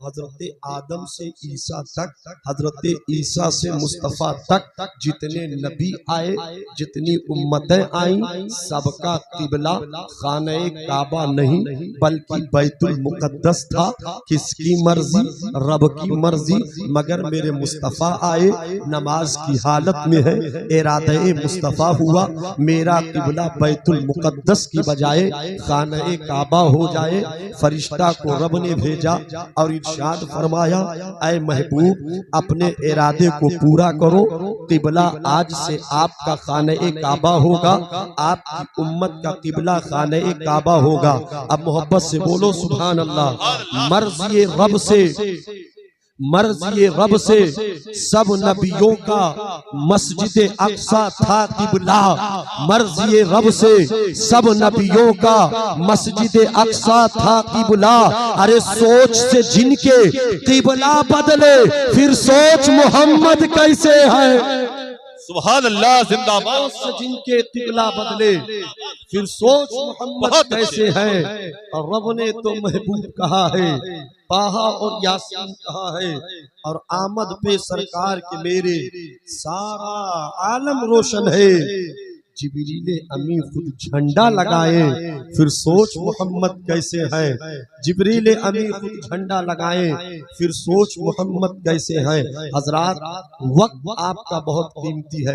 हजरत आदम से ईसा तक, हजरत ईसा से मुस्तफ़ा तक जितने नबी आए, जितनी उम्मतें आई, सबका किबला खाने काबा नहीं बल्कि बैतुल मुकद्दस था। किसकी मर्जी? रब की मर्जी। मगर मेरे मुस्तफ़ा आए, नमाज की हालत में है, इरादे मुस्तफ़ा हुआ मेरा किबला बैतुल मुकद्दस की बजाय खाने काबा हो जाए। फरिश्ता को रब ने भेजा और इरशाद फरमाया, ऐ महबूब अपने इरादे को पूरा करो, किबला आज से आपका खाने काबा होगा, आपकी उम्मत का किबला खाने काबा होगा। अब मोहब्बत से बोलो सुभान अल्लाह। मर्ज़ी रब से, मर्ज़ी रब से सब नबियों का मस्जिद अक्सा था किबला। मर्ज़ी रब से सब नबियों का मस्जिद अक्सा था किबला। अरे सोच से जिनके किबला बदले, फिर सोच मोहम्मद कैसे है। सुभान अल्लाह, जिंदाबाद। सोच से जिनके किबला बदले, फिर सोच मोहम्मद कैसे है। और रब ने तो महबूब कहा है, ताहा और यासीन कहा है, और आमद पे सरकार के मेरे सारा आलम रोशन है। जिब्रील अमी खुद झंडा लगाए, फिर सोच मोहम्मद कैसे है। जिब्रील अमी खुद झंडा लगाए, फिर सोच मोहम्मद कैसे है। हजरात, वक्त आपका बहुत कीमती है,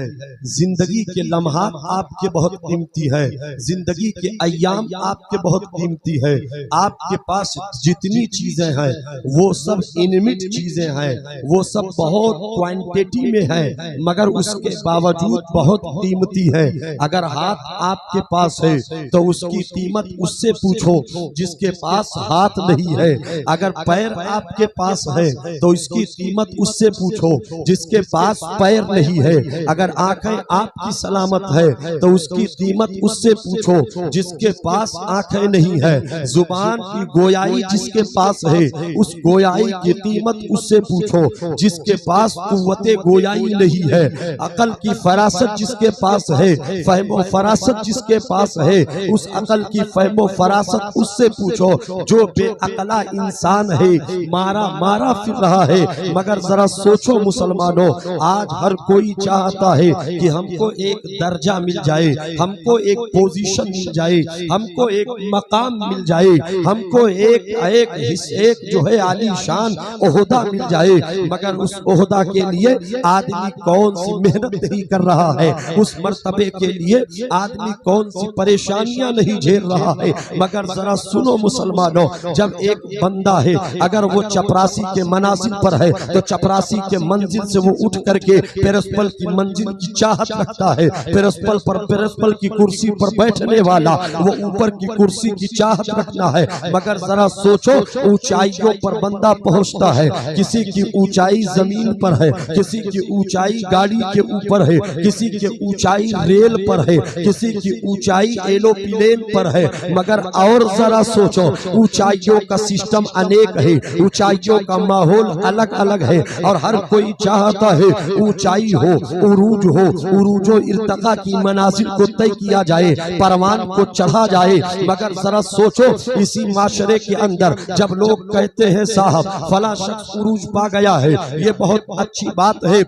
जिंदगी के लम्हात आपके बहुत कीमती है, जिंदगी के अय्याम आपके बहुत कीमती है। आपके पास जितनी चीजें हैं वो सब इनमिट चीजें हैं, वो सब बहुत क्वांटिटी में है, मगर उसके बावजूद बहुत कीमती है। अगर हाथ आपके पास है तो उसकी कीमत उससे पूछो जिसके पास हाथ नहीं है। अगर पैर आपके पास है तो इसकी कीमत उससे पूछो जिसके पास पैर नहीं है। अगर आंखें आपकी सलामत है तो उसकी कीमत उससे पूछो जिसके पास आंखें नहीं है। जुबान की गोयाई जिसके पास है, उस गोयाई की कीमत उससे पूछो जिसके पास कुव्वते गोयाई नहीं है। अकल की फरासत जिसके पास है, फहमो फरासत जिसके पास है, उस अकल की फहमो फरासत उससे पूछो। जो बेअकला इंसान है, मारा मारा फिर रहा है। मगर जरा सोचो मुसलमानों, आज हर कोई चाहता है कि हमको एक दर्जा मिल जाए, हमको एक पोजीशन मिल जाए, हमको एक मकाम मिल जाए, हमको एक जो है आलीशान ओहदा मिल जाए। मगर उस ओहदा के लिए आदमी कौन सी मेहनत नहीं कर रहा है, उस मर्तबे के लिए आदमी कौन सी परेशानियां नहीं झेल रहा है। मगर जरा सुनो मुसलमानों, जब एक बंदा है अगर वो चपरासी के मनासिब पर है तो चपरासी के मंजिल से वो उठ करके पेरस्पल की मंजिल की चाहत रखता है। पेरस्पल की कुर्सी पर बैठने वाला वो ऊपर की कुर्सी की चाहत रखना है। मगर जरा सोचो, ऊंचाइयों पर बंदा पहुंचता है, किसी की ऊंचाई जमीन पर है, किसी की ऊंचाई गाड़ी के ऊपर है, किसी की ऊंचाई रेल पर है, किसी की ऊंचाई एरोप्लेन पर है। मगर और जरा सोचो, ऊंचाइयों का सिस्टम अनेक है, ऊंचाइयों का माहौल अलग अलग है, और हर कोई चाहता है ऊंचाई हो, उरूज हो, उरूजो इर्तका की मनाजिल को तय किया जाए, परवान को चढ़ा जाए। मगर जरा सोचो, इसी माशरे के अंदर जब लोग कहते हैं साहब फला शख्स उरूज पा गया है, ये बहुत अच्छी बात है,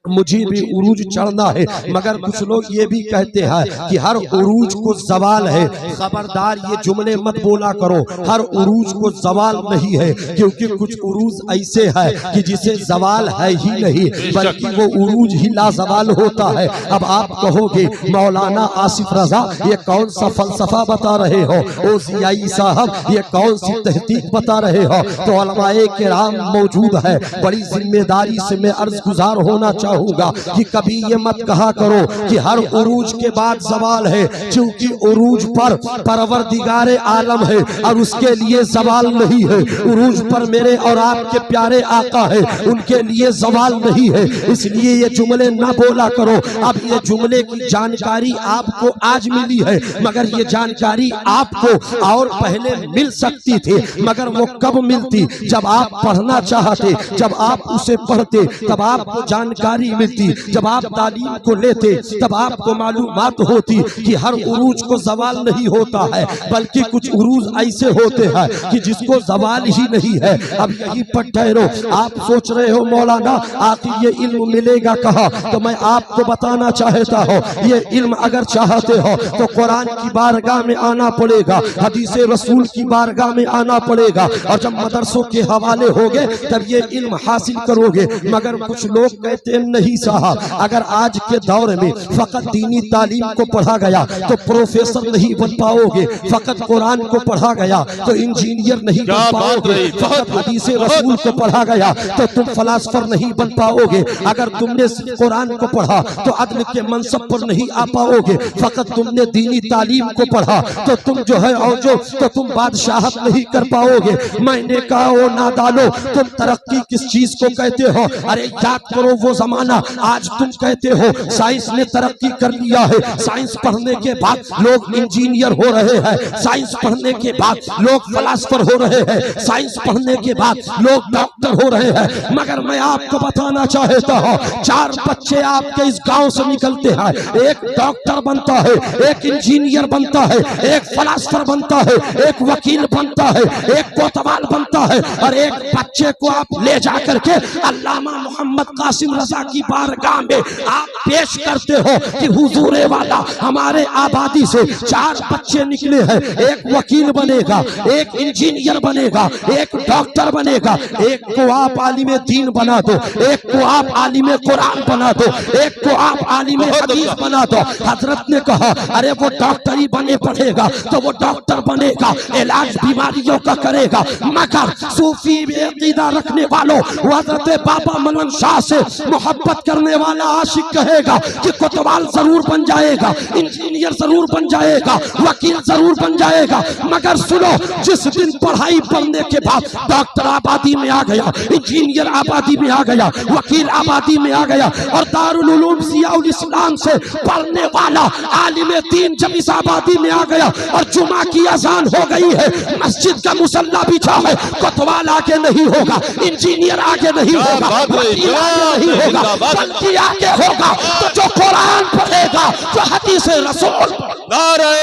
मुझे भी उरूज चढ़ना है। मगर कुछ लोग ये भी कहते हैं कि हर उरूज को जवाल है। खबरदार, ये जुमले मत बोला करो, हर उरूज को जवाल नहीं है, क्योंकि कुछ उरूज ऐसे है कि जिसे जवाल है ही नहीं, बल्कि वो उरूज ही लाजवाल होता है। अब आप कहोगे मौलाना आसिफ रजा ये कौन सा फलसफा बता रहे हो, ओ जियाई साहब ये कौन सी तहकीक बता रहे हो। तो उलमाए किराम मौजूद है, बड़ी जिम्मेदारी से मैं अर्ज गुजार होना चाहूंगा कि कभी ये मत कहा करो कि हर उरूज के बाद जवाल है, क्योंकि उरूज पर परवरदिगारे आलम है और उसके लिए जवाल नहीं है। उरूज पर मेरे और आपके प्यारे आका है, उनके लिए जवाल नहीं है, इसलिए ये जुमले ना बोला करो। अब ये जुमले की जानकारी आपको आज मिली है, मगर ये जानकारी आपको और पहले मिल सकती थी। मगर वो कब मिलती? जब आप पढ़ना चाहते, जब आप उसे पढ़ते, तब आपको जानकारी मिलती। जब आप तालीम को लेते तब आपको मालूमात होती कि हर उरूज को जवाल नहीं होता है, बल्कि कुछ उरूज ऐसे होते हैं कि जिसको जवाल ही नहीं है। अब यही पर ठहरो। आप सोच रहे हो मौलाना आखिर ये इल्म मिलेगा कहाँ, तो मैं आपको बताना चाहता हूँ, ये इल्म अगर चाहते हो तो कुरान की बारगाह में आना पड़ेगा, हदीस रसूल की बारगाह में आना पड़ेगा, और जब मदरसों के हवाले होगे तब ये इल्म हासिल करोगे। मगर कुछ लोग कहते नहीं साहब, अगर आज के दौर में फकत दीनी तालीम को पढ़ा गया तो प्रोफेसर नहीं बन पाओगे, फकत कुरान को पढ़ा गया तो इंजीनियर नहीं बन पाओगे, फकत हदीस रसूल को पढ़ा गया तो तुम फलासफर नहीं बन पाओगे, अगर तुमने कुरान को पढ़ा तो अदल के मनसब पर नहीं आ पाओगे, फकत तुमने दीनी तालीम को पढ़ा तो तुम जो है और जो तो तुम बादशाहत नहीं कर पाओगे। मैंने कहा वो नादालो, तुम तरक्की किस चीज को कहते हो? अरे याद करो वो जमाना, आज तुम कहते हो साइंस ने तरक्की कर लिया है, साइंस पढ़ने के बाद लोग इंजीनियर हो रहे हैं, साइंस पढ़ने के बाद लोग फलासफर हो रहे हैं, साइंस पढ़ने के बाद लोग डॉक्टर हो रहे हैं। मगर मैं आपको बताना चाहता हूँ, 4 बच्चे आपके इस गांव से निकलते हैं, एक डॉक्टर बनता है, एक इंजीनियर बनता है, एक फलासफर बनता है, एक वकील बनता है, एक कोतवाल बनता है, और एक बच्चे को आप ले जाकर के अल्लामा मोहम्मद कासिम रजा की बारगाह में आप पेश करते हो कि हुजूरे वाला हमारे आबादी से 4 बच्चे निकले हैं, एक वकील बनेगा, एक इंजीनियर बनेगा, एक डॉक्टर बनेगा, एक को आप आलिम दीन बना दो, एक को आप आलिम कुरान बना दो, एक को आप आलिम हदीस बना दो। हजरत ने कहा अरे वो डॉक्टरी बने पढ़ेगा तो वो डॉक्टर बनेगा, इलाज बीमारियों का करेगा। मगर सूफी अकीदा रखने वालों, हजरत बाबा मलंग शाह से मोहब्बत करने वाला आशिक कहेगा कि कोतवाल जरूर बन जाएगा, इंजीनियर जरूर बन जाएगा, वकील जरूर बन जाएगा। मगर सुनो, जिस दिन पढ़ाई पढ़ने के बाद डॉक्टर आबादी में आ गया, इंजीनियर आबादी में आ गया, वकील आबादी में आ गया, और दारुल उलूम ज़ियाउल इस्लाम से पढ़ने वाला आलिम दीन जब इस आबादी में आ गया और जुमा की अजान हो गई है, मस्जिद का मुसल्ला बिछा है, कोतवाल आगे नहीं होगा, इंजीनियर आगे नहीं होगा, वकील आगे नहीं होगा, बल्कि आगे होगा तो जो कुरान पढ़ेगा, जो हदीस रसूल। नारे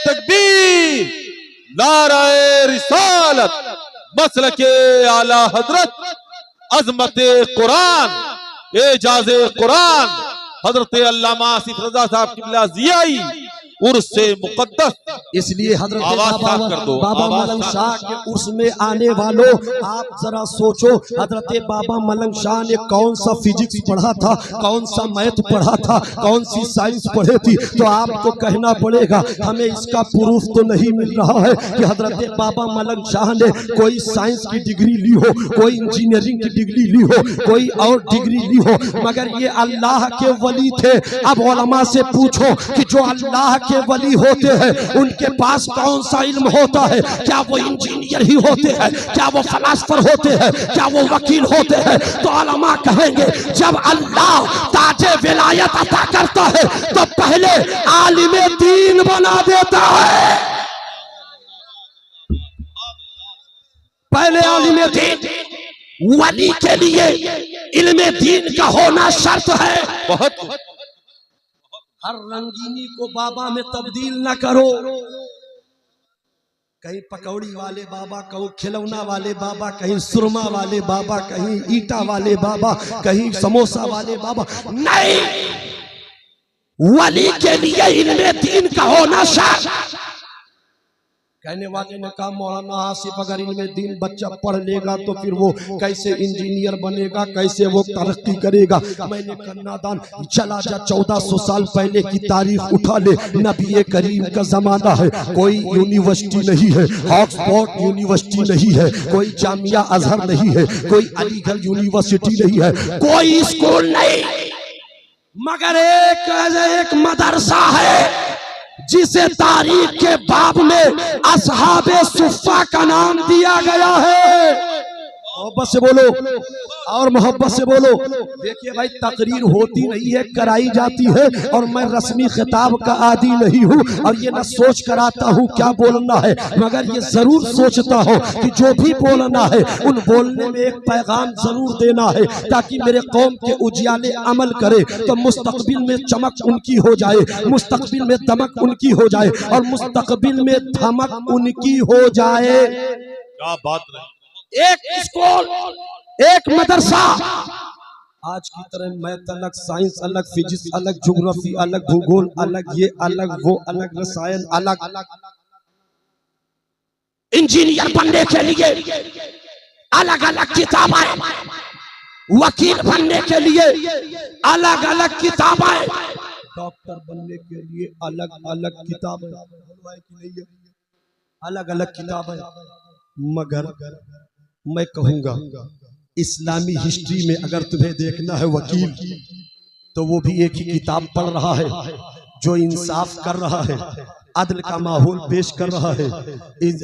तकबीर, नारे रिसालत, मसलके आला हजरत, अजमते कुरान, एजाज़े कुरान, हजरत अल्लामा आसिफ रजा साहब किबला ज़ियाई उर्स से मुकद्दस। इसलिए हजरत बाबा मलंग शाह के उर्स में आने वालों, आप जरा सोचो, हजरत बाबा मलंग शाह ने कौन सा फिजिक्स पढ़ा था, कौन सा मैथ पढ़ा था, कौन सी साइंस पढ़े थी। तो आपको कहना पड़ेगा, हमें इसका प्रूफ तो नहीं मिल रहा है कि हजरत बाबा मलंग शाह ने कोई साइंस की डिग्री ली हो, कोई इंजीनियरिंग की डिग्री ली हो, कोई और डिग्री ली हो। मगर ये अल्लाह के वली थे। अब उलमा से पूछो कि जो अल्लाह के वली होते हैं उनके पास कौन सा इल्म होता है? क्या वो इंजीनियर ही होते हैं? क्या वो फलासफर होते हैं? क्या वो वकील होते हैं? तो उलमा कहेंगे, जब अल्लाह ताजे विलायत अता करता है तो पहले आलिम दीन बना देता है, पहले आलिम दीन। वली के लिए इल्म दीन का होना शर्त है। बहुत हर रंगीनी को बाबा में तब्दील न करो। कहीं पकौड़ी वाले बाबा, कहीं खिलौना वाले बाबा, कहीं सुरमा वाले बाबा, कहीं ईटा वाले बाबा, कहीं समोसा वाले बाबा। नहीं, वली के लिए इल्म दीन का होना शर्त। कहने वाले ने कहा, मौलाना आसिफ अगर इनमें दीन बच्चा पढ़ लेगा तो फिर वो कैसे इंजीनियर बनेगा, कैसे वो तरक्की करेगा। मैंने कहा, नादान, चला जा 1400 साल पहले की तारीख उठा ले। नबी करीम का जमाना है, कोई यूनिवर्सिटी नहीं है, ऑक्सफोर्ड यूनिवर्सिटी नहीं है, कोई जामिया अजहर नहीं है, कोई अलीगढ़ यूनिवर्सिटी नहीं है, कोई स्कूल नहीं, मगर एक मदरसा है जिसे तारीख के बाब में असहाबे सुफ़ा का नाम दिया गया है। मोहब्बत से बोलो और मोहब्बत से बोलो। देखिए भाई, तकरीर होती नहीं है, कराई जाती है, और मैं रस्मी खिताब का आदी नहीं हूँ, और ये ना सोच कर आता हूँ क्या बोलना है, मगर ये जरूर सोचता हूँ कि जो भी बोलना है उन बोलने में एक पैगाम जरूर देना है, ताकि मेरे कौम के उजियाले अमल करे तो मुस्तकबिल में चमक उनकी हो जाए, मुस्तकबिल में दमक उनकी हो जाए, और मुस्तकबिल में धमक उनकी हो जाए। क्या बात रही। एक स्कूल, एक मदरसा, आज की तरह मैथ अलग, साइंस अलग, फिजिक्स अलग, ज्योग्राफी अलग, भूगोल अलग, ये अलग, वो अलग, रसायन अलग। इंजीनियर बनने के लिए अलग अलग किताबें, वकील बनने के लिए अलग अलग किताबें, डॉक्टर बनने के लिए अलग अलग किताबें, अलग अलग किताबें। मगर मैं कहूंगा इस्लामी हिस्ट्री में अगर तुम्हें देखना है वकील, तो वो भी एक ही किताब पढ़ रहा है जो इंसाफ कर रहा है, अदल का माहौल पेश कर रहा है।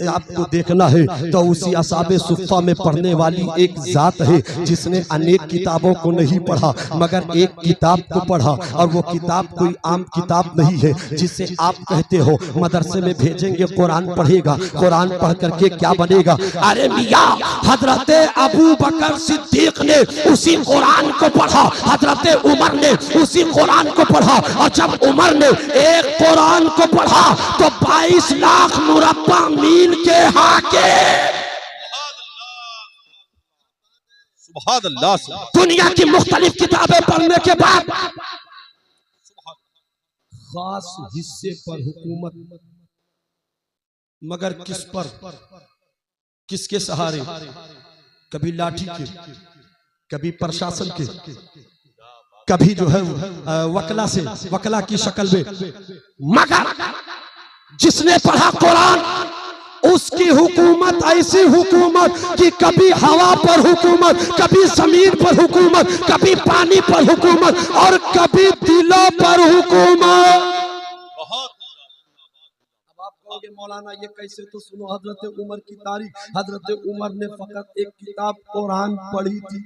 आपको देखना है तो उसी असाबे सुफ़ा में पढ़ने वाली एक जात है जिसने अनेक किताबों को नहीं पढ़ा मगर एक किताब को पढ़ा, और वो किताब कोई आम किताब नहीं है जिसे आप कहते हो मदरसे में भेजेंगे कुरान पढ़ेगा, कुरान पढ़ करके क्या बनेगा। अरे मियाँ, हजरत अबू बकर सिद्दीक ने उसी कुरान को पढ़ा, हजरत उमर ने उसी कुरान को पढ़ा, और जब उमर ने एक कुरान को पढ़ा तो 22 लाख मुरब्बा मील के हाके सुभान अल्लाह। दुनिया की मुख्तलिफ किताबें पढ़ने के बाद खास हिस्से पर हुकूमत, मगर किस पर, किसके सहारे, कभी लाठी के, कभी प्रशासन के, कभी जो है वकला से, वकला की शक्ल में। मगर जिसने पढ़ा कुरान उसकी हुकूमत ऐसी हुकूमत कि कभी हवा पर हुकूमत, कभी जमीन पर हुकूमत, कभी पानी पर हुकूमत, और कभी दिलों पर हुकूमत। अब आप कहोगे मौलाना ये कैसे, तो सुनो हजरत उमर की तारीख। हजरत उमर ने फकत एक किताब कुरान पढ़ी थी,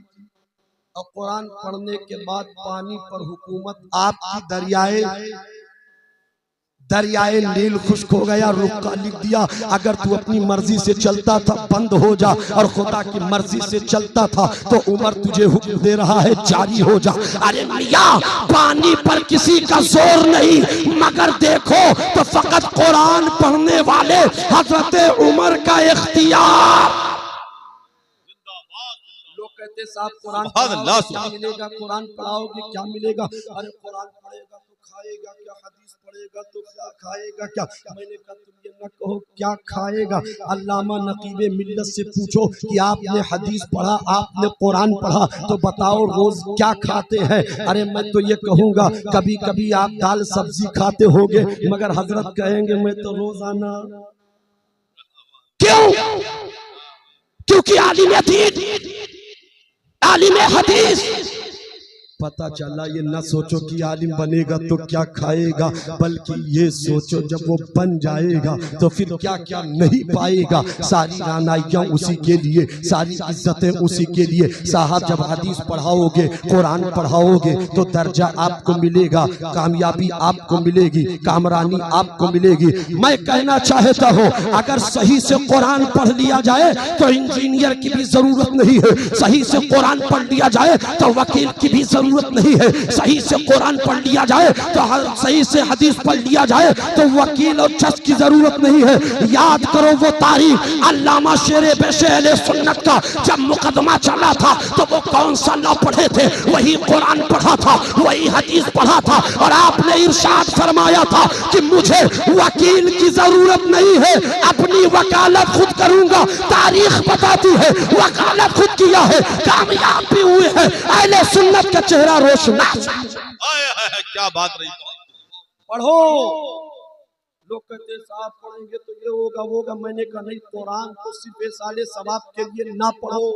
और कुरान पढ़ने के बाद पानी पर हुकूमत। आपकी दरियाए नील खुश्क हो गया, रुका लिख दिया, अगर तू अपनी मर्जी से चलता था बंद हो जा, और खुदा की मर्जी से चलता था तो उमर तुझे हुक्म दे रहा है जारी हो जा। अरे मियाँ, पानी पर किसी का जोर नहीं, मगर देखो तो फकत कुरान पढ़ने वाले हजरत उमर का इख्तियार। लोग कहते साहब कुरान क्या मिलेगा, कुरान पढ़ाओगे क्या मिलेगा। अरे कुरान पढ़ेगा तो खाएगा क्या, हदीस पढ़ेगा तो क्या खाएगा क्या। मैंने कहा तुम ये न कहो क्या खाएगा, अल्लामा नकीबे मिल्लत से पूछो कि आपने हदीस पढ़ा, आपने कुरान पढ़ा, तो बताओ रोज क्या खाते हैं। अरे मैं तो ये कहूँगा कभी कभी आप दाल सब्जी खाते होगे, मगर हजरत कहेंगे मैं तो रोजाना। क्यों? क्योंकि आलिम दीन, आलिम हदीस, पता चला ये न सोचो कि आलिम बनेगा तो क्या खाएगा, बल्कि ये सोचो जब वो बन जाएगा तो फिर क्या क्या नहीं पाएगा। सारी रानाइयाँ उसी के लिए, सारी इज्जतें उसी के लिए। साहब जब हदीस पढ़ाओगे, कुरान पढ़ाओगे तो दर्जा आपको मिलेगा, कामयाबी आपको मिलेगी, कामरानी आपको मिलेगी। मैं कहना चाहता हूँ अगर सही से कुरान पढ़ लिया जाए तो इंजीनियर की भी जरूरत नहीं है, सही से कुरान पढ़ लिया जाए तो वकील की भी जरूरत नहीं है, सही से कुरान पढ़ लिया जाए तो सही से हदीस पढ़ लिया जाए तो वकील और जज की जरूरत नहीं है। याद करो वो तारीख अल्लामा शेरे पेशे अहले सुन्नत का, जब मुकदमा चला था तो वो कौन सा लॉ पढ़े थे, वही कुरान पढ़ा था, वही हदीस पढ़ा था, और आपने इरशाद फरमाया था कि मुझे वकील की जरूरत नहीं है, अपनी वकालत खुद करूंगा। तारीख बताती है वकालत खुद किया है, कामयाब भी हुए हैं। अहले सुन्नत का चेहरा रोशना। क्या बात रही। पढ़ो। लोग कहते साहब पढ़ेंगे तो ये होगा वो होगा। मैंने कहा नहीं, कुरान को सिर्फ साले सवाब के लिए ना पढ़ो,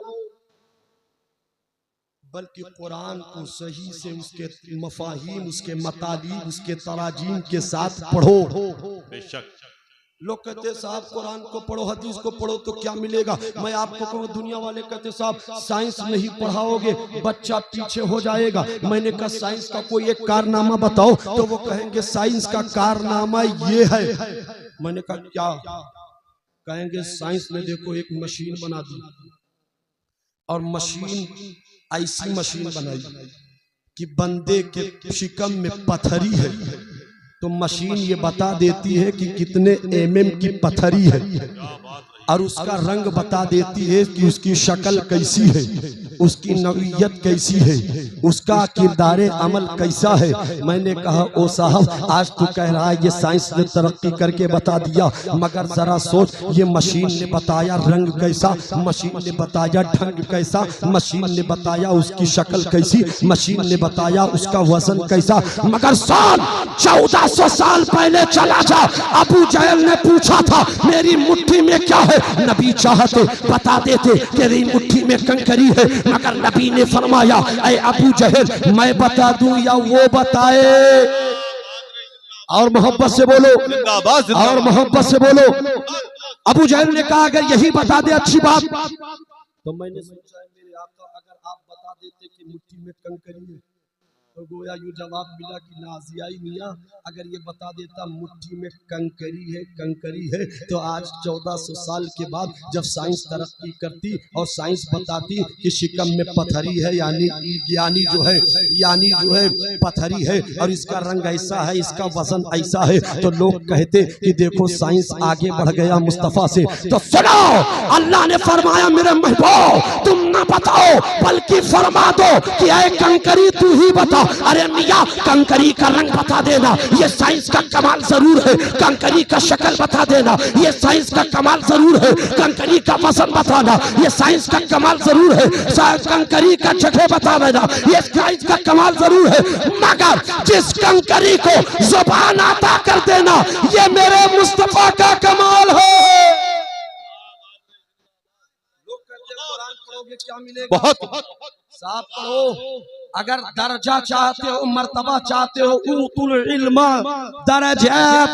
बल्कि कुरान को सही से उसके मफाहीम, उसके मतालीब, उसके तराजीम के साथ पढ़ो। बेशक लोग कहते हैं साहब कुरान को पढ़ो, हदीस को पढ़ो तो क्या मिलेगा। मैं आपको कहूँ, दुनिया वाले कहते साहब साइंस नहीं पढ़ाओगे बच्चा पीछे हो जाएगा। मैंने कहा साइंस का कोई एक कारनामा बताओ, तो वो कहेंगे साइंस का कारनामा ये है। मैंने कहा क्या? कहेंगे साइंस ने देखो एक मशीन बना दी, और मशीन ऐसी मशीन बनाई कि बंदे के शिकम में पत्थरी है, तो मशीन ये बता देती है कि कितने mm की पत्थरी है, और उसका रंग बता देती है कि उसकी शक्ल कैसी है, उसकी नौइयत कैसी है, उसका किरदारे अमल कैसा है। मैंने कहा ओ साहब, आज तू कह रहा है ये साइंस ने तरक्की करके बता दिया, मगर जरा सोच, ये मशीन ने बताया रंग कैसा, मशीन ने बताया ढंग कैसा, मशीन ने बताया उसकी शक्ल कैसी, मशीन ने बताया उसका वजन कैसा। मगर साल 1400 साल पहले चला जा, अबू जहल ने पूछा था मेरी मुट्ठी में क्या है, नबी चाहते बता देते तेरी मुट्ठी में कंकरी है, मगर नबी ने फरमाया ऐ अबू जहल मैं बता दूं या वो बताए। और मोहब्बत से बोलो, और मोहब्बत से बोलो। अबू जहल ने कहा अगर यही बता दे अच्छी बात। तो मैंने सोचा मेरे आका अगर आप बता देते कि मुट्ठी में कंकरी है, तो गोया यूं जवाब मिला कि नाजियाई मियां अगर ये बता देता मुट्ठी में कंकरी है, तो आज 1400 साल के बाद जब साइंस तरक्की करती और साइंस बताती कि शिकम में पत्थरी है, यानी जो है पत्थरी है, और इसका रंग ऐसा है, इसका वजन ऐसा है, तो लोग कहते कि देखो साइंस आगे बढ़ गया मुस्तफा से। तो सुनो, अल्लाह ने फरमाया मेरे महबूब तुम ना बताओ बल्कि फरमा दो कि ऐ कंकरी तू ही बता। अरे मियां कंकरी का रंग बता देना ये साइंस का कमाल जरूर है, कंकरी का शक्ल बता देना ये साइंस का कमाल जरूर है, कंकरी का वजन बताना ये साइंस का कमाल जरूर है, कंकरी का जगह बता देना ये साइंस का कमाल जरूर है, मगर जिस कंकरी को जुबान अता कर देना ये मेरे मुस्तफा का कमाल है। लोग कहते हैं कुरान पढ़ोगे क्या मिलेगा? बहुत साफ पढ़ो। अगर दर्जा चाहते हो, मर्तबा चाहते हो, उतुल इल्म दरजात,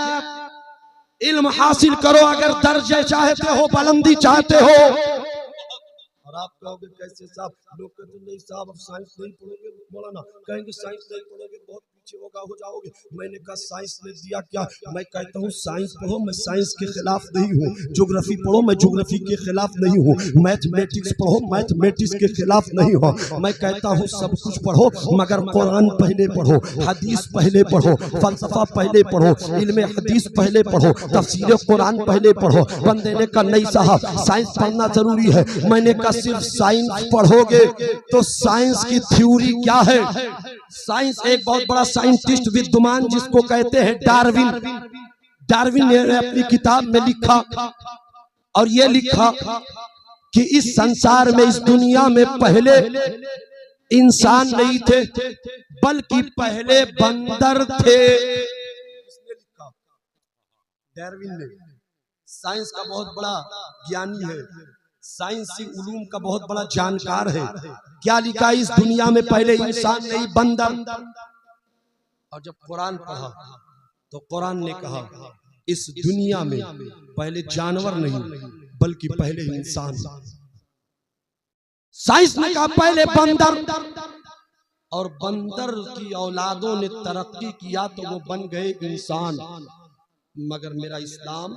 इल्म हासिल करो। अगर दर्जे चाहते हो, बुलंदी चाहते हो। और आप कहोगे कैसे साहब? लोग कहते नहीं साहब अब साइंस नहीं पढ़ोगे, मौलाना कहेंगे साइंस नहीं पढ़ोगे बहुत पीछे हो जाओगे। मैंने कहा साइंस ने दिया क्या? मैं कहता हूँ साइंस पढ़ो, मैं साइंस के खिलाफ नहीं हूँ। ज्योग्राफी पढ़ो, मैं ज्योग्राफी के खिलाफ नहीं हूँ। मैथमेटिक्स पढ़ो, मैथमेटिक्स के खिलाफ नहीं हो। मैं कहता हूँ सब कुछ पढ़ो, मगर कुरान पहले पढ़ो, हदीस पहले पढ़ो, फलसफा पहले पढ़ो, इल्म हदीस पहले पढ़ो, तफसीर कुरान पहले पढ़ो। बंदे ने कहा नहीं साहब साइंस पढ़ना जरूरी है। मैंने कहा सिर्फ साइंस पढ़ोगे तो साइंस की थ्योरी क्या है? साइंस एक बहुत बड़ा साइंटिस्ट विद्वान जिसको कहते हैं डार्विन ने अपनी किताब में लिखा, और ये लिखा कि इस संसार में, इस दुनिया में पहले इंसान नहीं थे बल्कि पहले बंदर थे। इसने लिखा डार्विन ने। साइंस का बहुत बड़ा ज्ञानी है, साइंसी उलूम का बहुत बड़ा जानकार है। क्या लिखा? इस दुनिया में पहले इंसान नहीं बंदर। और जब कुरान पढ़ा तो कुरान ने कहा इस दुनिया में पहले जानवर नहीं बल्कि पहले इंसान। साइंस ने कहा पहले बंदर, और बंदर की औलादों ने तरक्की किया तो वो बन गए इंसान। मगर मेरा इस्लाम,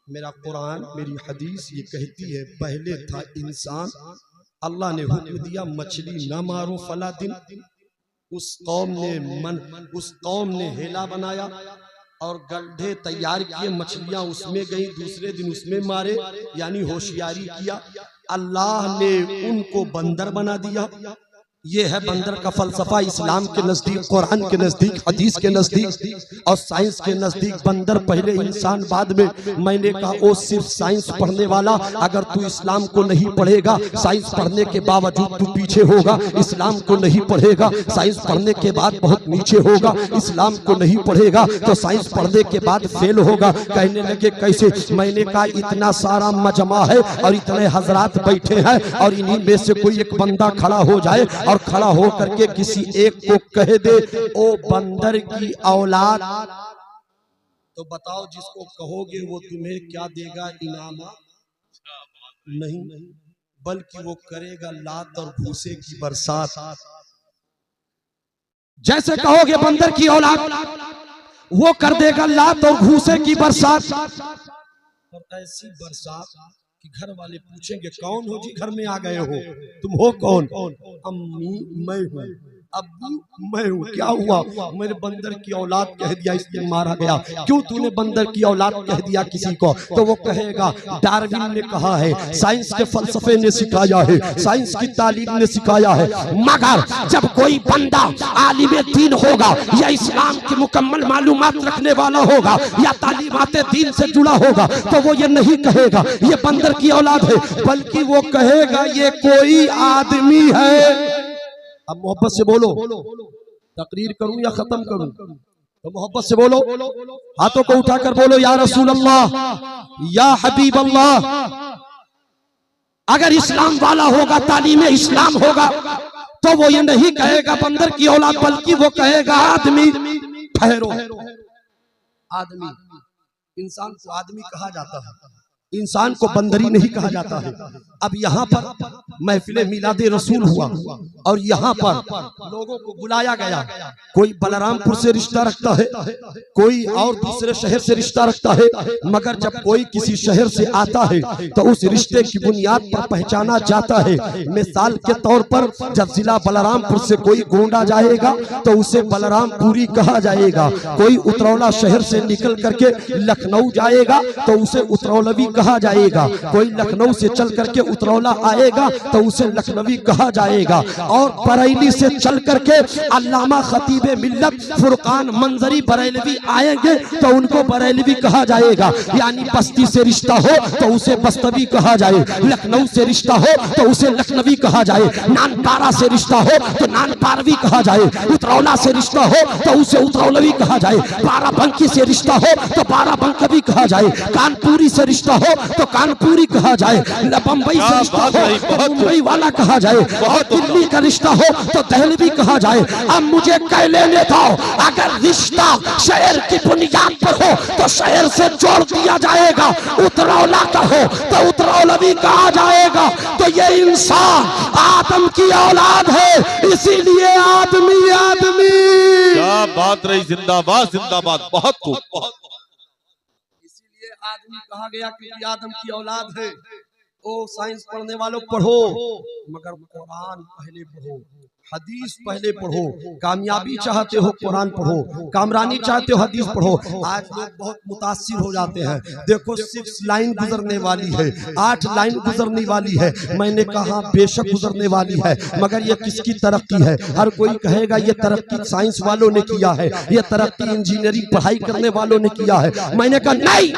मेरा कुरान, मेरी हदीस ये कहती है पहले था इंसान। अल्लाह ने हुक्म दिया मछली ना मारो फला दिन। उस कौम ने हेला बनाया और गड्ढे तैयार किए, मछलियां उसमें गई, दूसरे दिन उसमें मारे, यानी होशियारी किया। अल्लाह ने उनको बंदर बना दिया। ये है बंदर का फलसफा इस्लाम के नजदीक, कुरान के नजदीक, हदीस के नजदीक और साइंस के नजदीक। बंदर पहले इंसान बाद में। मैंने कहा ओ सिर्फ साइंस पढ़ने वाला, अगर तू इस्लाम को नहीं पढ़ेगा, साइंस पढ़ने के बावजूद तू पीछे होगा। इस्लाम को नहीं पढ़ेगा, साइंस पढ़ने के बाद बहुत नीचे होगा। इस्लाम को नहीं पढ़ेगा तो साइंस पढ़ने के बाद फेल होगा। कहने लगे कैसे? मैंने कहा इतना सारा मजमा है और इतने हजरात बैठे हैं, और इन्हीं में से कोई एक बंदा खड़ा हो जाए और खड़ा हो करके किसी एक को कह दे ओ बंदर की औलाद, तो बताओ जिसको कहोगे वो तुम्हें क्या देगा इनाम? नहीं, बल्कि वो करेगा लात और भूसे की बरसात। जैसे कहोगे बंदर की औलाद, वो कर देगा लात और भूसे की बरसात। और ऐसी बरसात कि घर वाले पूछेंगे कौन हो जी, घर में आ गए हो, तुम हो कौन? अम्मी मैं हूँ, अब्बू मैं हूँ। क्या हुआ? मेरे बंदर की औलाद कह दिया इसलिए मारा गया। क्यों तूने बंदर की औलाद कह दिया किसी को? तो वो कहेगा डार्विन ने कहा है, साइंस के फलसफे ने सिखाया है, साइंस की तालीम ने सिखाया है। मगर जब कोई बंदा आलिम दीन होगा या इस्लाम की मुकम्मल मालूमात रखने वाला होगा या तालीमाते दीन से जुड़ा होगा तो वो ये नहीं कहेगा ये बंदर की औलाद है, बल्कि वो कहेगा ये कोई आदमी है। अब मोहब्बत से बोलो, तकरीर करूं या खत्म करूं? तो मोहब्बत से बोलो, हाथों को उठाकर बोलो या रसूल अल्लाह, या हबीब अल्लाह। अगर इस्लाम वाला होगा, तालीम इस्लाम होगा, तो वो ये नहीं कहेगा बंदर की औलाद, बल्कि वो कहेगा आदमी। ठहरो, आदमी, इंसान को आदमी कहा जाता है, इंसान को बंदरी नहीं कहा जाता है। अब यहाँ पर महफिले मिलादे रसूल हुआ और यहाँ पर लोगों को बुलाया गया। कोई बलरामपुर से रिश्ता रखता है, कोई और दूसरे शहर से रिश्ता रखता है, मगर जब कोई किसी शहर से आता है तो उस रिश्ते की बुनियाद पर पहचाना जाता है। मिसाल के तौर पर जब जिला बलरामपुर से कोई गोंडा जाएगा तो उसे बलरामपुरी कहा जाएगा। कोई उतरौला शहर से निकल करके लखनऊ जाएगा तो उसे उतरौलवी कहा जाएगा। कोई लखनऊ से चल करके उतरौला आएगा तो उसे लखनवी कहा जाएगा। और बरेली से चल करके अल्लामा खतीबे मिल्लत फुरकान मंजरी बरेलवी आएंगे तो उनको बरेलवी कहा जाएगा। यानी बस्ती से रिश्ता हो तो उसे बस्तवी कहा जाए, लखनऊ से रिश्ता हो तो उसे लखनवी कहा जाए, नानपारा से रिश्ता हो तो नानपारवी कहा जाए, उतरौला से रिश्ता हो तो उसे उतरौलवी कहा जाए, बाराबंकी से रिश्ता हो तो बाराबंकवी कहा जाए, कानपुरी से रिश्ता हो तो कानपुरी कहा जाए, बंबई से रिश्ता हो तो मुंबई वाला कहा जाए, और दिल्ली का रिश्ता हो तो दहलवी कहा जाए। अब मुझे कह लेने दो, अगर रिश्ता शहर की बुनियाद पर हो तो शहर से जोड़ दिया जाएगा, उतरौला का हो तो उतरौलवी कहा जाएगा। तो ये इंसान आदम की औलाद है, इसीलिए आदमी आदमी। क्या बात रही, जिंदाबाद जिंदाबाद, बहुत खूब, बहुत आदमी कहा गया क्योंकि आदम की औलाद है। ओ साइंस पढ़ने वालों पढ़ो, मगर कुरान पहले पढ़ो, हदीस पहले पढ़ो। कामयाबी चाहते हो कुरान पढ़ो, कामरानी चाहते हो हदीस पढ़ो। आज लोग बहुत मुतासिर हो जाते हैं। देखो 6 लाइन गुजरने वाली है, 8 लाइन गुजरने वाली है। मैंने कहा बेशक गुजरने वाली है, मगर ये किसकी तरक्की है? हर कोई कहेगा ये तरक्की साइंस वालों ने किया है, ये तरक्की इंजीनियरिंग पढ़ाई करने वालों ने किया है। मैंने कहा नहीं,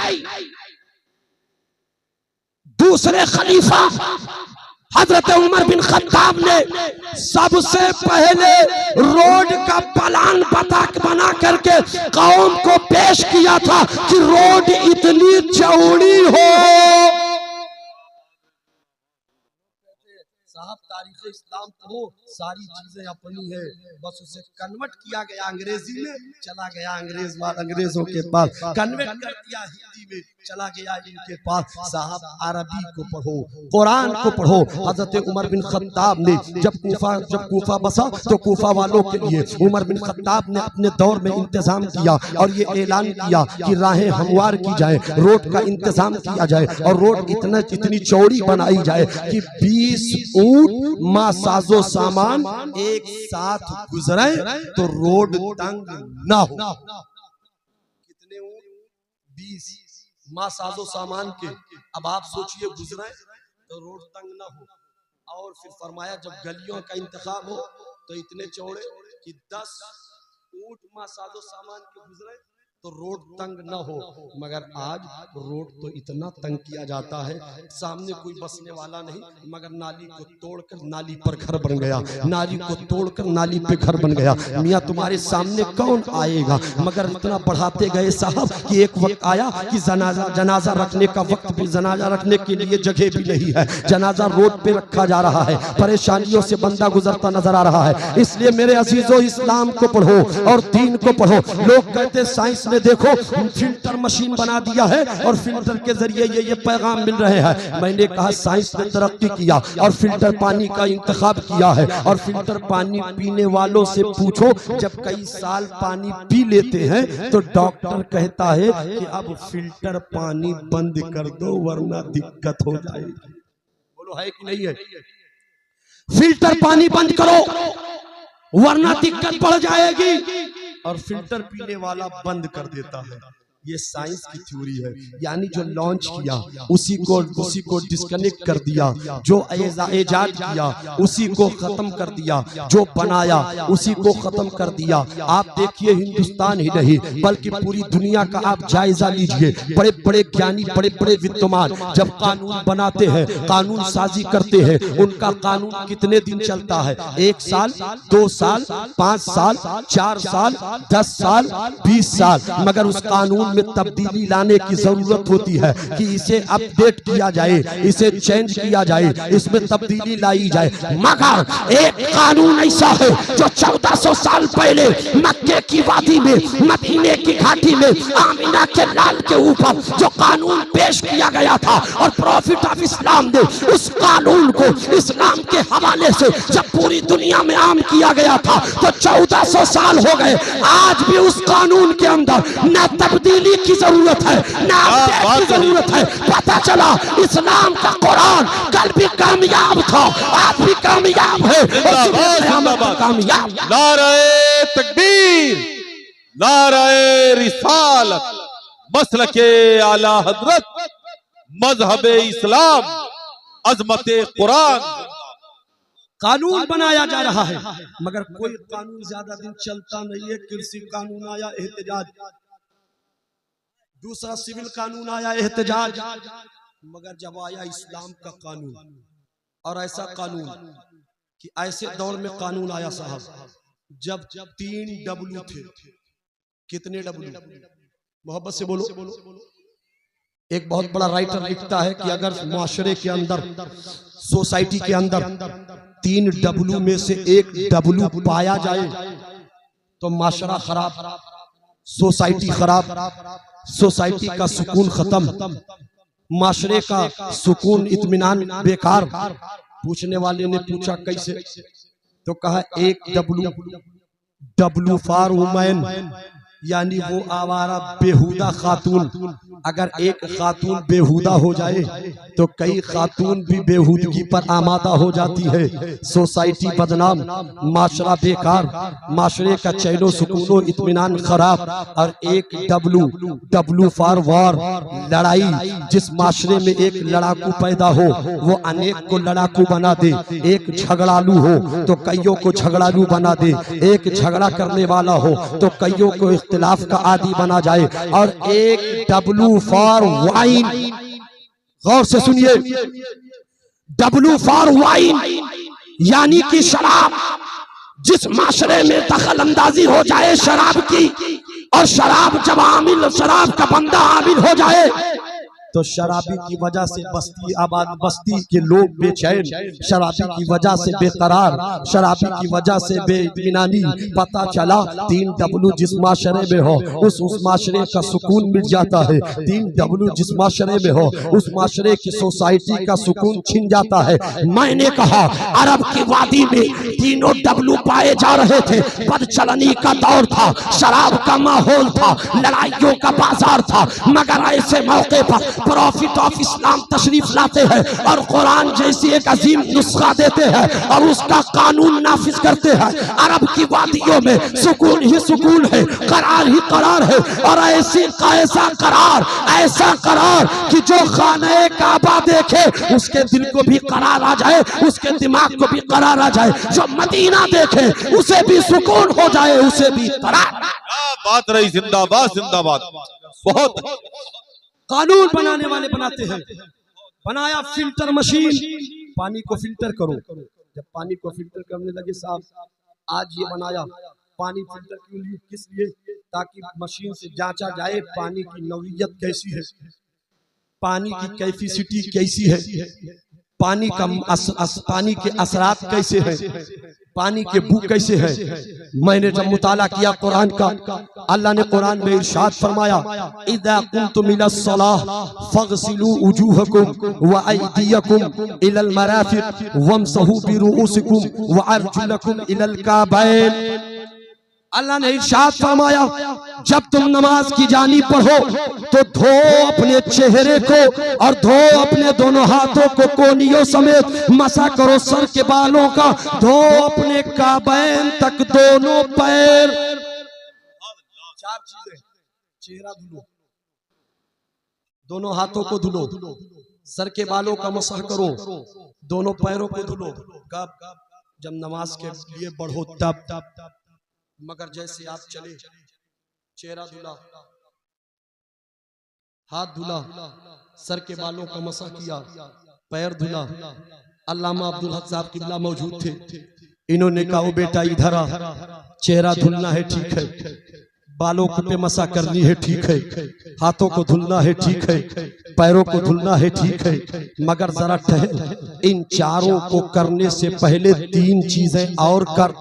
दूसरे खलीफा हजरत उमर बिन खत्ताब ने सबसे पहले रोड का प्लान बना करके कौम को पेश किया था कि रोड इतनी चौड़ी हो। साहब तारीख इस्लाम पढ़ो, सारी चीजें अपनी है, बस उसे कन्वर्ट किया गया अंग्रेजी में, चला गया अंग्रेजों के पास, कन्वर्ट कर दिया हिंदी में, चला गया इनके पास। साहब अरबी को पढ़ो, कुरान को पढ़ो। हजरत उमर बिन खत्ताब ने जब कूफा बसा तो कूफा वालों के लिए उमर बिन खत्ताब ने अपने दौर में इंतजाम किया और ये ऐलान किया कि राहें हमवार की जाए, रोड का इंतजाम किया जाए और रोड इतनी चौड़ी बनाई जाए कि 20 ऊंट मां साजो सामान एक साथ गुजरे तो रोड तंग ना हो। कितने ऊंट? 20 मां साजो सामान के। अब आप सोचिए गुजरे तो रोड तंग ना हो। और फिर फरमाया जब गलियों का इंतखाब हो तो इतने चौड़े कि 10 ऊंट मां साजो सामान के गुजरे तो रोड तंग न हो। मगर आज रोड तो इतना तंग किया जाता है, सामने कोई बसने वाला नहीं, मगर नाली को तोड़कर नाली पर घर बन गया, नाली को तोड़कर नाली पे घर बन गया। मियाँ तुम्हारे सामने कौन आएगा? मगर इतना बढ़ाते गए साहब कि एक वक्त आया कि जनाजा रखने का वक्त भी, जनाजा रखने के लिए जगह भी नहीं है, जनाजा रोड पे रखा जा रहा है, परेशानियों से बंदा गुजरता नजर आ रहा है। इसलिए मेरे अजीजों, इस्लाम को पढ़ो और दीन को पढ़ो। लोग कहते साइंस ने देखो फिल्टर मशीन बना दिया है और फिल्टर के जरिए ये पैगाम मिल रहे हैं। मैंने कहा साइंस ने तरक्की किया और फिल्टर पानी का इंतखाब किया है, और फिल्टर पानी पीने वालों से पूछो, जब कई साल पानी पी लेते हैं तो डॉक्टर कहता है कि अब फिल्टर पानी बंद कर दो वरना दिक्कत हो जाएगी। बोलो है कि नहीं है? फिल्टर पानी बंद करो वरना दिक्कत बढ़ जाएगी, और फिल्टर पीने वाला बंद कर देता है। ये साइंस की थ्योरी है। यानी जो लॉन्च किया उसी को डिस्कनेक्ट कर दिया, जो इजाद किया उसी को खत्म कर दिया, जो बनाया उसी को खत्म कर दिया। आप देखिए हिंदुस्तान ही नहीं बल्कि पूरी दुनिया का आप जायजा लीजिए। बड़े बड़े ज्ञानी, बड़े बड़े विद्वान जब कानून बनाते हैं, कानून साजी करते हैं, उनका कानून कितने दिन चलता है? 1 साल, 2 साल, 5 साल, 4 साल, 10 साल, 20 साल। मगर उस कानून में तब्दीली लाने की जरूरत होती है कि इसे अपडेट किया जाए, इसे चेंज किया जाए, इसमें तब्दीली लाई जाए। मगर एक कानून ऐसा है जो 1400 साल पहले मक्के की वादी में, मदीने की घाटी में, आमिना के लाल के ऊपर जो कानून पेश किया गया था, और प्रॉफिट ऑफ इस्लाम ने उस कानून को इस्लाम के हवाले से जब पूरी दुनिया में आम किया गया था तो 1400 साल हो गए। आज भी उस कानून के अंदर न तब्दीली की जरूरत है, ना अपडेट की जरूरत है। पता चला इस्लाम का कुरान कल भी कामयाब था, आज भी कामयाब है, और कामयाब। नारे तकबीर, नारे रिसालत, मसलके आला हजरत, मजहबे इस्लाम, अजमते कुरान। कानून बनाया जा रहा है मगर कोई कानून ज्यादा दिन चलता नहीं है। कृषि कानून आया, एहतजाज, दूसरा सिविल कानून आया, एहतजाज, मगर जब आया इस्लाम का कानून, और ऐसा कानून कि ऐसे दौर में कानून आया साहब जब 3 डब्ल्यू थे। कितने डब्ल्यू? मोहब्बत से बोलो। एक बहुत बड़ा राइटर लिखता है कि अगर माशरे के अंदर, सोसाइटी के अंदर 3 डब्ल्यू में से एक डब्ल्यू पाया जाए तो माशरा खराब, सोसाइटी खराब, सोसाइटी का सुकून खत्म, माशरे का सुकून इत्मीनान बेकार। पूछने वाले ने पूछा कैसे? तो कहा एक डब्ल्यू फॉर वुमेन, यानी वो आवारा बेहुदा खातून। अगर एक खातून बेहुदा हो जाए तो कई खातून भी बेहुदगी पर आमादा हो जाती है। सोसाइटी बदनाम, माशरा बेकार, माशरे का चैनो सुकूनो इत्मीनान खराब। और एक डब्ल्यू फॉर वॉर, लड़ाई। जिस माशरे में एक लड़ाकू पैदा हो वो अनेक को लड़ाकू बना दे। एक झगड़ालू हो तो कईयों को झगड़ालू बना दे। एक झगड़ा करने वाला हो तो कईयों को इख्तिलाफ का आदी बना जाए। और एक डब्ल्यू फॉर वाइन, गौर से सुनिए, डब्ल्यू फॉर वाइन यानी कि शराब। जिस माशरे में दखल अंदाजी हो जाए शराब की, और शराब जब आमिल, शराब का बंदा आमिल हो जाए तो शराबी की वजह से बस्ती के लोग बेचैन, शराबी की वजह से बेकरार, शराबी की वजह से बेइत्मीनानी। पता चला 3 डब्ल्यू जिस माशरे में हो उस माशरे का सुकून मिट जाता है। 3 डब्ल्यू जिस माशरे में हो उस माशरे की सोसाइटी का सुकून छिन जाता है। मैंने कहा अरब की वादी में तीनों डब्ल्यू पाए जा रहे थे। बदचलनी का दौर था, शराब का माहौल था, लड़ाइयों का बाजार था। मगर ऐसे मौके पर प्रॉफिट ऑफ इस्लाम तशरीफ लाते हैं और कुरान जैसी एक अजीम नुस्खा देते हैं और उसका कानून नाफिज करते हैं। अरब की वादियों में सुकून ही सुकून है, करार ही करार है। और ऐसा करार कि जो खाने काबा देखे उसके दिल को भी करार आ जाए, उसके दिमाग को भी करार आ जाए। जो मदीना देखे उसे भी सुकून हो जाए, उसे भी करार। बात रही, जिंदाबाद जिंदाबाद। बहुत कानून बनाने वाले बनाते हैं। बनाया फिल्टर मशीन, पानी को फिल्टर करो। जब पानी को फिल्टर करने लगे साहब, आज ये बनाया पानी फिल्टर क्यों लिए, किस लिए? ताकि मशीन से जांचा जाए पानी की नौइयत कैसी है, पानी की कैफिसिटी कैसी है, पानी के असरात कैसे हैं, पानी के बू कैसे है। मैंने जब मुताला किया कुरान का, अल्लाह ने कुरान में इरशाद फरमाया, इज़ा कुंतुम इलस्सलाह फग़सिलू वजूहकुम व अयदियकुम इलल मराफ़िक़ वमसहू बिरुऊसिकुम व अर्जुलकुम इलल काबैन। अल्लाह ने इरशाद फरमाया, जब तुम नमाज की जानी पढ़ो तो धो अपने चेहरे को और धो अपने दोनों हाथों को कोनियों समेत, मसा करो सर के बालों का, धो अपने काबैन तक दोनों पैर। चार चीजें, चेहरा धुलो, दोनों हाथों को धुलो, सर के बालों का मसा करो, दोनों पैरों को धुलो। कब? जब नमाज के लिए बढ़ो तब। मगर जैसे आप चले, चेहरा धुला, हाथ धुला, सर के बालों का मसा किया, पैर धुला। अल्लामा अब्दुल हक साहब किबला मौजूद थे, इन्होंने कहा, बेटा इधर आ, चेहरा धुलना है ठीक है, बालों पे मसा करनी है ठीक है, हाथों को धुलना है ठीक है, पैरों को धुलना है ठीक है, मगर जरा ठहर, इन चारों को करने से पहले तीन चीजें और कर।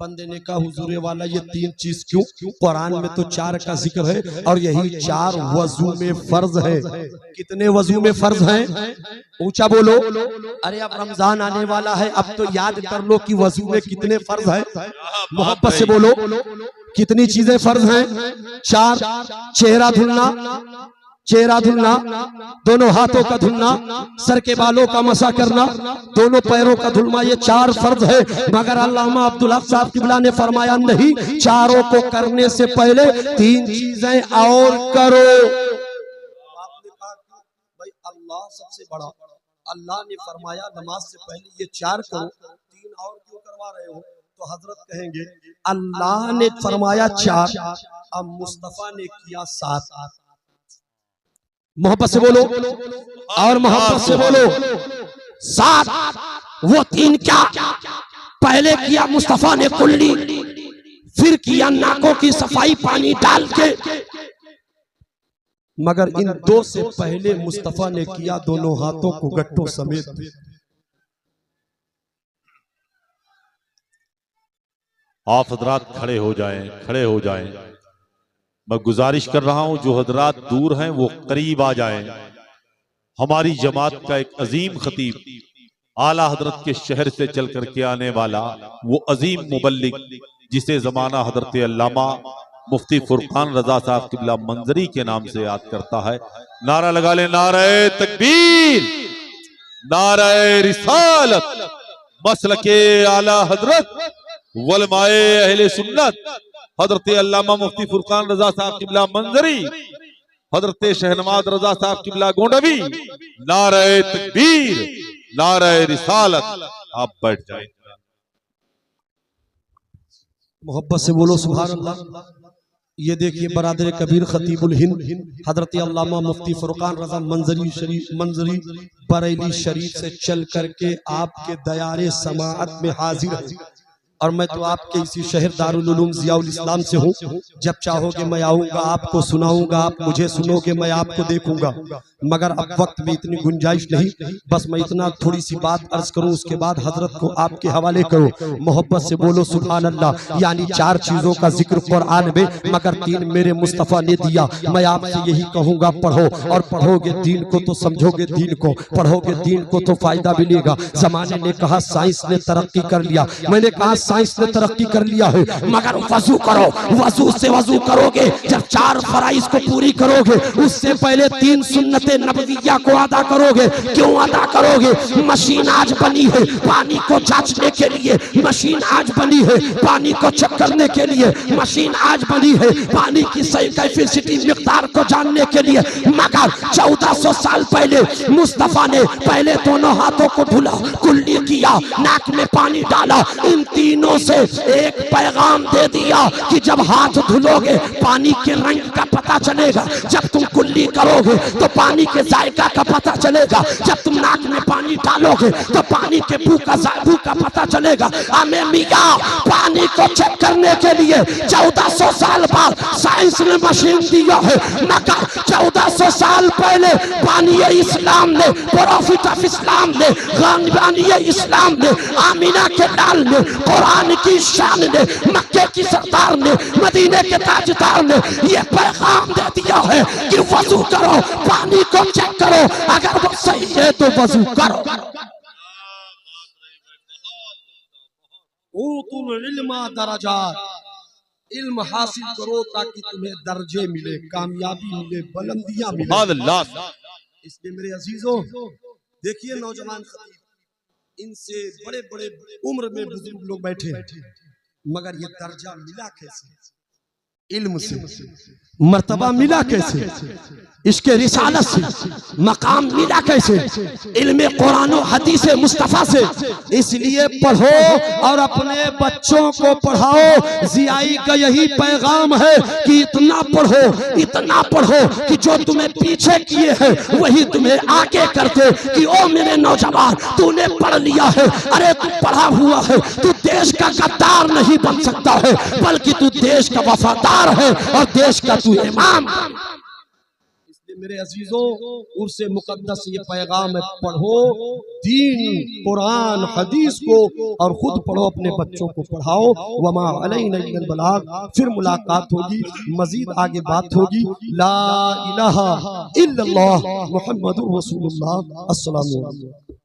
बंदे ने कहा, हुजूर वाला ये तीन चीज क्यों? कुरान में तो चार का जिक्र है और यही चार वजू में फर्ज है। कितने वजू में फर्ज हैं? ऊंचा बोलो। अरे अब रमजान आने वाला है, अब तो याद कर लो कि वजू में कितने फर्ज है। मोहब्बत से बोलो, कितनी चीजें फर्ज हैं? चार। चेहरा धुलना, चेहरा धुलना, दोनों हाथों का धुलना, सर के बालों का मसा करना, दोनों पैरों का धुलना, ये चार फर्ज है। मगर अल्लामा अब्दुल हक साहब किबला ने फरमाया, नहीं, चारों को करने से पहले तीन चीजें और करो। आपने कहा भाई अल्लाह सबसे बड़ा, अल्लाह ने फरमाया नमाज से पहले ये चार करो, तीन और क्यों करवा रहे हो? तो हजरत कहेंगे, अल्लाह ने फरमाया चार, अब मुस्तफा ने किया सात। मोहब्बत से बोलो और मोहब्बत से बोलो। सात, वो तीन क्या? पहले किया मुस्तफा ने कुल्ली, फिर किया नाकों की सफाई पानी डाल के, मगर इन दो से पहले मुस्तफा ने किया दोनों हाथों को गट्टों समेत। आप हजरात खड़े हो जाएं, खड़े हो जाएं। मैं गुजारिश कर रहा हूं, जो हजरात दूर हैं वो करीब आ जाएं। हमारी जमात का एक अजीम खतीब, आला हजरत के शहर से चल करके आने वाला वो अजीम मुबल्लिग, जिसे जमाना हजरत अल्लामा मुफ्ती फुरकान रजा साहब किबला मंजरी के नाम से याद करता है। नारा लगा ले, नारे तकबीर, नारे रिसालत, मसलके आला हजरत वलमाए अहले सुन्नत हजरत अल्लामा मुफ्ती फुरकान रजा साहब किबला मंजरी, हजरत शहनवाज रजा साहब किबला गोंडवी। नारे तकबीर, नारे रिसालत। आप बैठ जाए। मोहब्बत से बोलो सुभान अल्लाह। ये देखिए बरादर कबीर खतीबुल हिंद हजरत अल्लामा मुफ्ती फुरकान रजा मंजरी बरेली शरीफ से चल करके आपके दयारे समाअत में हाजिर है। और मैं तो आपके इसी शहर दारुल उलूम ज़ियाउल इस्लाम से हूँ। जब चाहोगे मैं आऊँगा, आपको सुनाऊंगा, आप मुझे सुनोगे, मैं आपको देखूंगा। मगर अब वक्त में इतनी गुंजाइश नहीं, बस मैं इतना थोड़ी सी बात अर्ज करूं, उसके बाद हजरत को आपके हवाले करूं। मोहब्बत से बोलो सुभान अल्लाह। यानी चार चीजों का जिक्र कुरान में, मगर तीन मेरे मुस्तफ़ा ने दिया। मैं आपसे यही कहूंगा, पढ़ो, और पढ़ोगे दीन को तो समझोगे दीन को, पढ़ोगे दीन को तो फायदा मिलेगा। जमाने ने कहा साइंस ने तरक्की कर लिया, मैंने कहा साइंस ने तरक्की कर लिया है, मगर वजू करो। वजू से वजू करोगे, जब चार फराइज को पूरी करोगे, उससे पहले तीन सुन्नते नबविया को अदा करोगे। क्यों अदा करोगे? मशीन आज बनी है पानी को जांचने के लिए, मशीन आज बनी है पानी को चेक करने के लिए, मशीन आज बनी है पानी की सही कैपेसिटी मिकदार को जानने के लिए। मगर 1400 साल पहले मुस्तफा ने पहले दोनों हाथों को धुला, कुल्ली किया, नाक में पानी डाला, इन तीनों से एक पैगाम दे दिया कि जब हाथ धुलोगे पानी के रंग का पता चलेगा, जब तुम कुल्ली करोगे तो पानी पानी के जायका का पता चलेगा। जब तुम नाक में पानी डालोगे तो पानी के बू का पता चलेगा। हमें मियाँ पानी को चेक करने के लिए 1400 साल बाद साइंस ने मशीन दिया है। मगर 1400 साल पहले बानी इस्लाम ने, प्रॉफिट ऑफ इस्लाम ने, बानी इस्लाम ने, आमीना के लाल ने, कुरान की शान ने, मक्के की सरदार ने, मदीने के ताजदार ने ये पैगाम दे दिया है कि वजू करो, पानी को चेक करो, अगर वो सही है तो वजू करो। इल्मा दरजात, इल्म हासिल करो ताकि तुम्हें दर्जे मिले, कामयाबी मिले, बुलंदियां मिले। इसलिए मेरे अजीजों, देखिए नौजवान खतीब, इनसे बड़े बड़े उम्र में बुजुर्ग लोग बैठे, मगर ये दर्जा मिला कैसे? इल्म से। मर्तबा मिला कैसे? इसके रिसालत से। मकाम मिला कैसे? इल्म कुरान और हदीस मुस्तफा से। इसलिए पढ़ो और अपने बच्चों को पढ़ाओ। जियाई का यही पैगाम है कि इतना पढ़ो कि जो तुम्हें पीछे किए हैं वही तुम्हें आगे करते कि ओ मेरे नौजवान, तूने पढ़ लिया है, अरे तू पढ़ा हुआ है, तू देश का गद्दार नहीं बन सकता है, बल्कि तू देश का वफादार है और देश का तू इमाम। इसलिए मेरे अजीजों, उर्से मुकद्दस ये पैगाम है, पढ़ो दीन, कुरान, हदीस को, और खुद पढ़ो, अपने बच्चों को पढ़ाओ। वमा अलैना इल्लल बलाग। फिर मुलाकात होगी, मजीद आगे बात होगी। ला इलाहा इल्लल्लाह मुहम्मदुर रसूलुल्लाह। अस्सलामु अलैकुम।